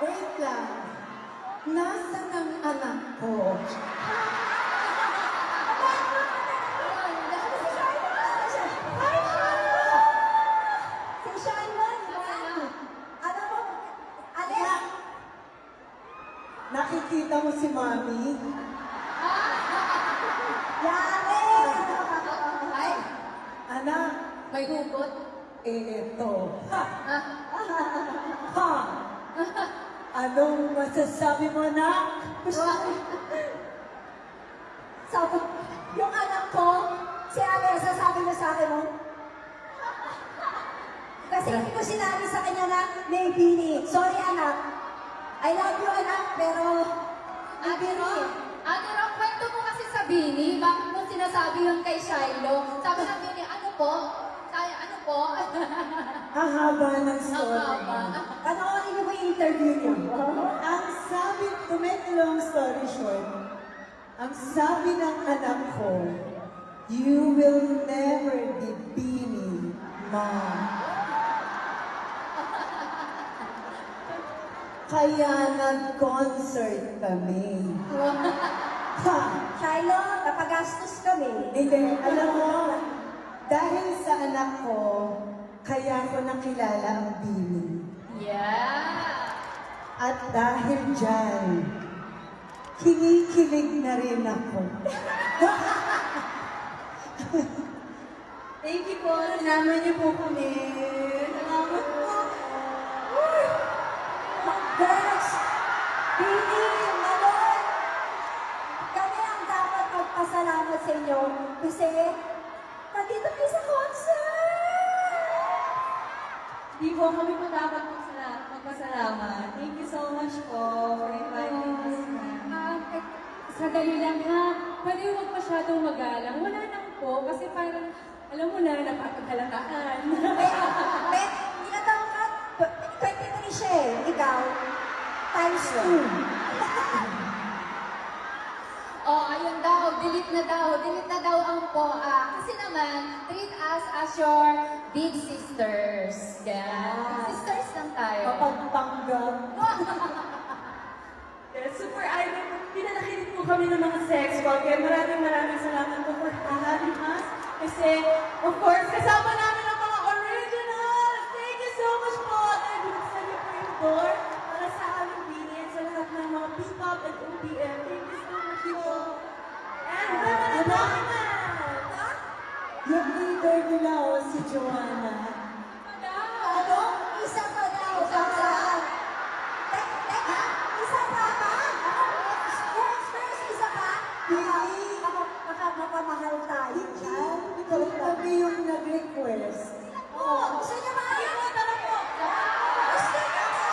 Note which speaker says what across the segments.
Speaker 1: Wait lang. Nasaan ang anak ko?
Speaker 2: Si Shiloh, ano mo, Alex?
Speaker 1: Nakikita mo si Mami?
Speaker 2: Yari!
Speaker 3: Ay,
Speaker 1: Anak,
Speaker 3: may hugot.
Speaker 1: ito. Ha! Anong masasabi mo, anak?
Speaker 2: Sabi, yung anak ko, si Alex, sabi mo sa akin, no? Kasi hindi ko sinabi sa kanya na may bini. Sorry, anak. I love you, anak, pero may
Speaker 3: Ate
Speaker 2: bini.
Speaker 3: Ron, Ate Ron, kwento mo kasi sa Bini. Bakit mo sinasabi yun kay Shiloh? Sabi ng Bini, ano po? Ano po?
Speaker 1: Hahaba ng story.
Speaker 3: Haba.
Speaker 2: Panoorin niyo ba yung interview niyo?
Speaker 1: Ang sabi, to make a long story short, ang sabi ng anak ko, you will never be Beanie, Mom. Kaya nag-concert kami. Ha!
Speaker 2: Shiloh, napagastos kami.
Speaker 1: Hindi, alam mo, dahil sa anak ko, kaya ko nakilala ang Beanie.
Speaker 3: Yeah.
Speaker 1: At dahil dyan, kinikilig na rin ako.
Speaker 2: Thank you po. Sinama niyo po kami. Salamat po. Girls, Bini, Malon, kami ang dapat magpasalamat sa inyo kasi nandito kayo sa concert!
Speaker 4: Di po kami po dapat magpasalamat. Thank you so much po for inviting us.
Speaker 5: Sadali lang ha, pwede huwag masyadong magalang. Wala lang po, kasi parang, alam mo na, napapagalataan.
Speaker 2: Hindi ka daw ka, 23 siya eh. Ikaw, times 2.
Speaker 3: Oh, ayun daw, delete na daw ang POA. Kasi naman, treat us as your big sisters. Yeah. Big sisters lang tayo.
Speaker 1: Kapagpanggap.
Speaker 4: Yes, super idol. Pinanakinig po kami ng mga sex work. Kaya maraming salamat po for having us. Kasi, of course, kasama namin ang mga originals. Thank you so much po. Dahil binuksan niyo po yung door para sa aming Bini at sa lahat ng mga P-pop at OPM. Thank you so much po. And naman!
Speaker 1: Yung leader nila o si Joanna.
Speaker 2: Ano? Isa pa daw. Teka, isa pa ba? First, isa pa? Baka mapamahal tayo.
Speaker 1: Ikaw kami yung nag-request.
Speaker 2: Oh, gusto niyo ba? Tara po. Gusto niyo ba?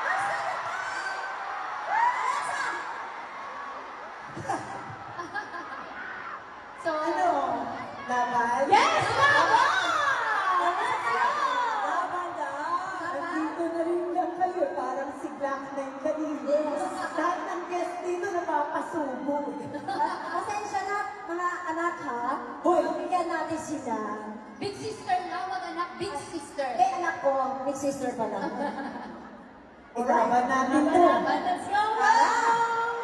Speaker 2: Gusto niyo ba? Alexa!
Speaker 3: So,
Speaker 1: Ano? Laban?
Speaker 4: Yes!
Speaker 1: Laban na! Nandito na rin lang kayo. Parang si Black Knight kanina. Lahat ng guest dito napapasubo.
Speaker 2: Pasensya na, mga anak ha.
Speaker 1: Hoy!
Speaker 2: Bigyan natin sila.
Speaker 3: big sister na, wag anak, big sister.
Speaker 2: Eh, anak ko, big sister pala.
Speaker 1: Ilaban natin to.
Speaker 3: Let's go!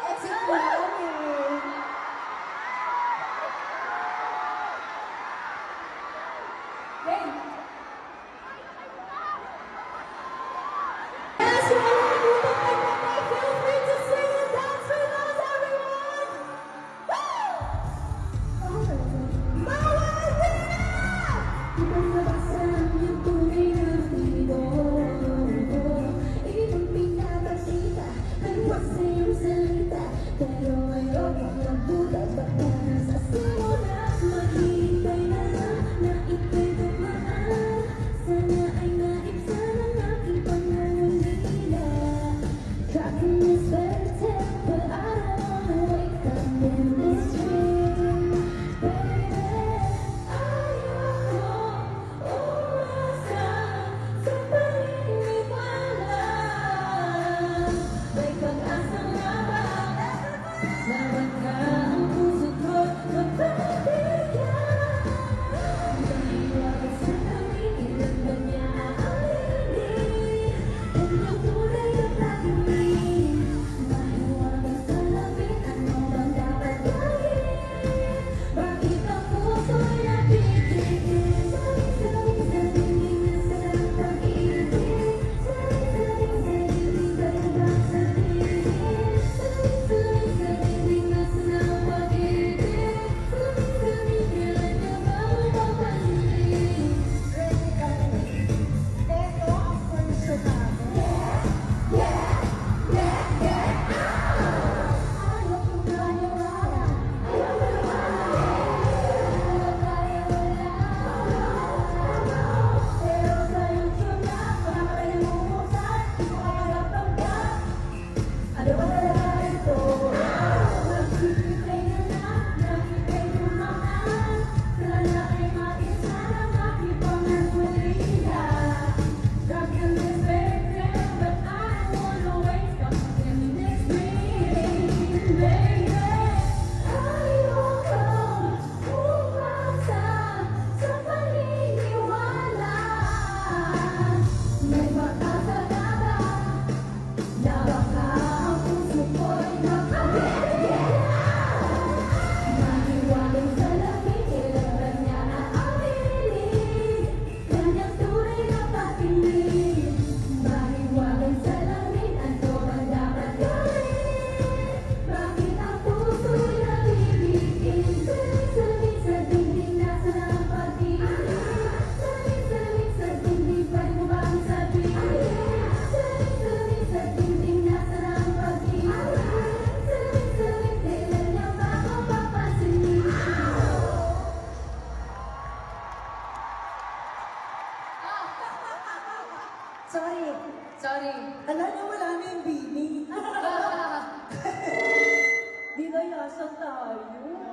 Speaker 2: Exit po kami.
Speaker 4: Yes, you want to move up and feel free to sing and dance with us, everyone!
Speaker 6: Ibang pinapasita,
Speaker 1: Ala na, wala na yung Bini.
Speaker 2: Di layasan tayo.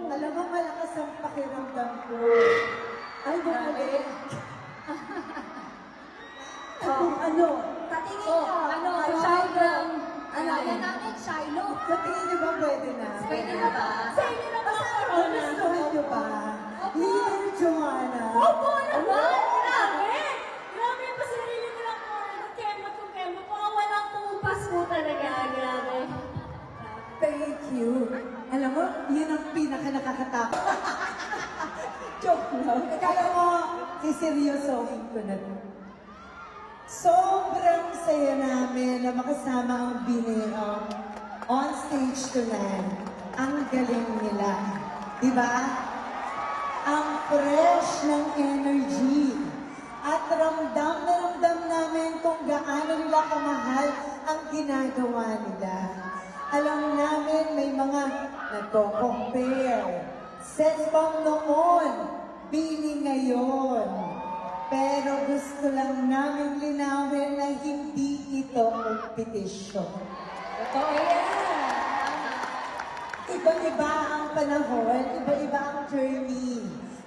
Speaker 1: Alam mo, malakas ang pakiramdam ko. Ay, bumalik. Ano?
Speaker 2: Patingin
Speaker 3: Oh,
Speaker 2: ka.
Speaker 3: ano,
Speaker 2: Ano?
Speaker 3: Shiloh.
Speaker 2: Ano?
Speaker 3: Kaya namin, Shiloh.
Speaker 1: Sa tingin niyo ba pwede na?
Speaker 3: Pwede na ba?
Speaker 2: Sa inyo na ba sa corona?
Speaker 1: Gusto niyo ba? Leader Joanna.
Speaker 2: Opo naman! Grabe! Grabe pa sarili mo lang po. Kemot kung kemot. Mga walang tupas po talaga. Grabe.
Speaker 1: Thank you. Alam mo, yun ang pinaka nakakatakot. Joke lang. Kaya mo, siseryosohin ko na. Sobrang saya namin na makasama ang Bini on stage tonight. Ang galing nila. Diba? Ang fresh ng energy. At ramdam na ramdam namin kung gaano nila kamahal ang ginagawa nila. Alam namin may mga nagko-compare. Sets bomb noon, Bini ngayon. Pero gusto lang namin linawin na hindi ito competition.
Speaker 3: Totoo yan.
Speaker 1: Iba-iba ang panahon, iba-iba ang journey.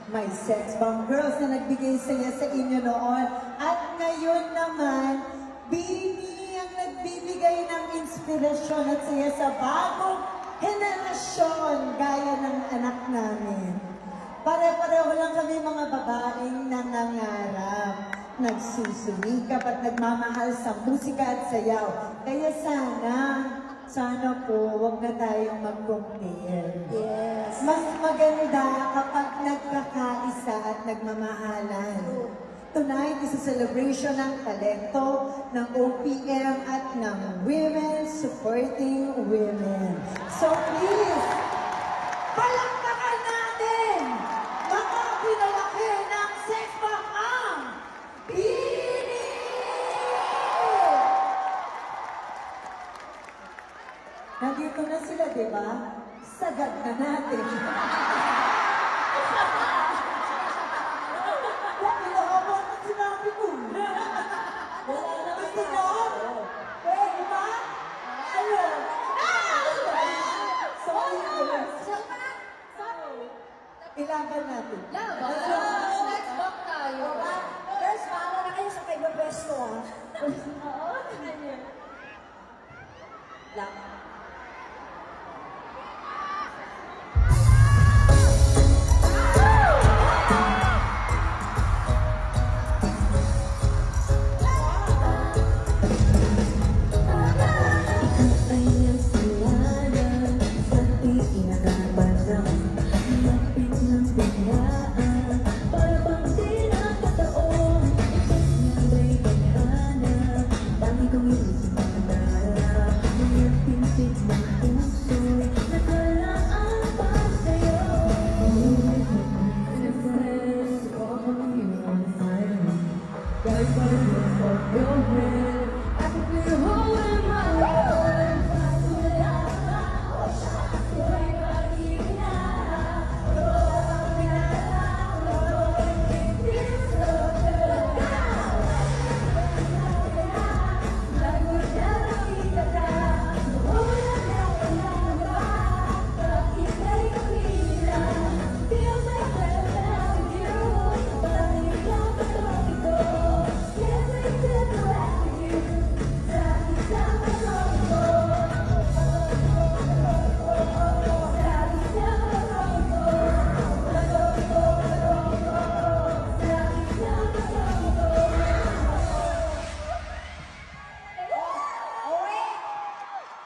Speaker 1: May sex bomb girls na nagbigay saya sa inyo noon. At ngayon naman, Bini ang nagbibigay ng inspirasyon at saya sa bagong henerasyon gaya ng anak namin. Pare-pareho lang kami mga babaeng nangangarap, nagsusumikap at nagmamahal sa musika at sayaw. Kaya sana po, wag na tayong mag-compare.
Speaker 2: Yes.
Speaker 1: Mas maganda kapag nagkakaisa at nagmamahalan. Tonight is a celebration ng talento, ng OPM at ng women supporting women. So please, palakpakan natin! Mga pinalaki ng sex bomb ang Bini! Nandito na sila, di ba? Sagad na natin. Pinakabahan ang sinabi ko. Gusto nyo? Pwede ba? Ano? Sorry. Ilaban natin.
Speaker 3: Laban. Let's walk tayo.
Speaker 2: Girls, paano na kayo sa kaibabesto ah?
Speaker 4: Oo, ganyan.
Speaker 2: Lang.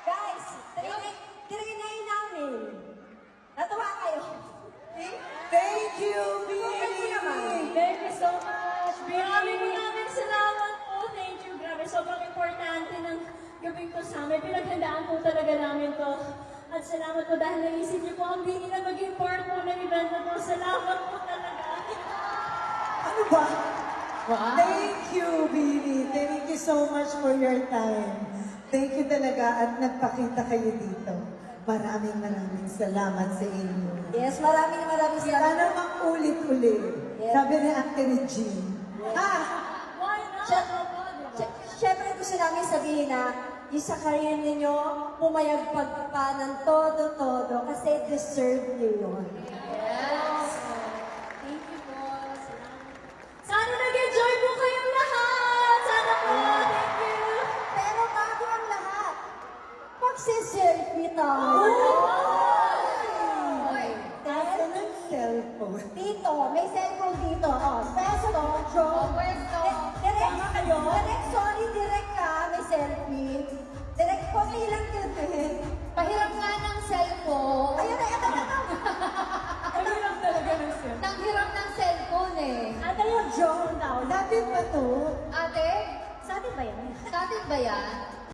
Speaker 2: Guys, tiniginayin namin. Natuwa kayo.
Speaker 1: Thank you,
Speaker 2: Thank you naman.
Speaker 1: Bini!
Speaker 4: Thank you so much. Maraming salamat po. Thank you. Grabe, sobrang importante ng gabing to sa amin. Pinaghandaan po talaga namin to. At salamat po dahil naisip niyo po ang Bini na maging part po ng event na to. Salamat po talaga.
Speaker 1: Ano ba?
Speaker 3: Wow.
Speaker 1: Thank you, Bini. Thank you so much for your time. Thank you talaga at nagpakita kayo dito. Maraming salamat sa inyo.
Speaker 2: Yes, maraming salamat.
Speaker 1: Sana mag-ulit-ulit.
Speaker 2: Yes.
Speaker 1: Sabi ni Ate Regine. Ah!
Speaker 4: Why not?
Speaker 2: Siyempre gusto gusto namin sabihin na yung sa career ninyo, pumayagpag pa ng todo-todo kasi deserve niyo yun.
Speaker 3: Yes. Thank you po.
Speaker 4: Sana nag-enjoy po kayong lahat! Sana po! Thank you!
Speaker 2: Pero bago ang lahat, magsiselfie tayo.
Speaker 3: Oy.
Speaker 1: Kaso ng cellphone.
Speaker 2: Dito, may cellphone dito. Oh, peso, Joe.
Speaker 3: Pwesto.
Speaker 2: Direct, direct, sorry, direct ka, may selfie. Direct, konti lang yun.
Speaker 3: Pahiram nga ng cellphone.
Speaker 2: Ayun na, ito.
Speaker 5: Ano lang talaga ng siya?
Speaker 3: Nanghiram ng cellphone eh.
Speaker 2: Ate yung Joe daw.
Speaker 1: Dati pa to.
Speaker 3: Ate,
Speaker 2: Sa atin ba yan?
Speaker 3: sa atin ba yan?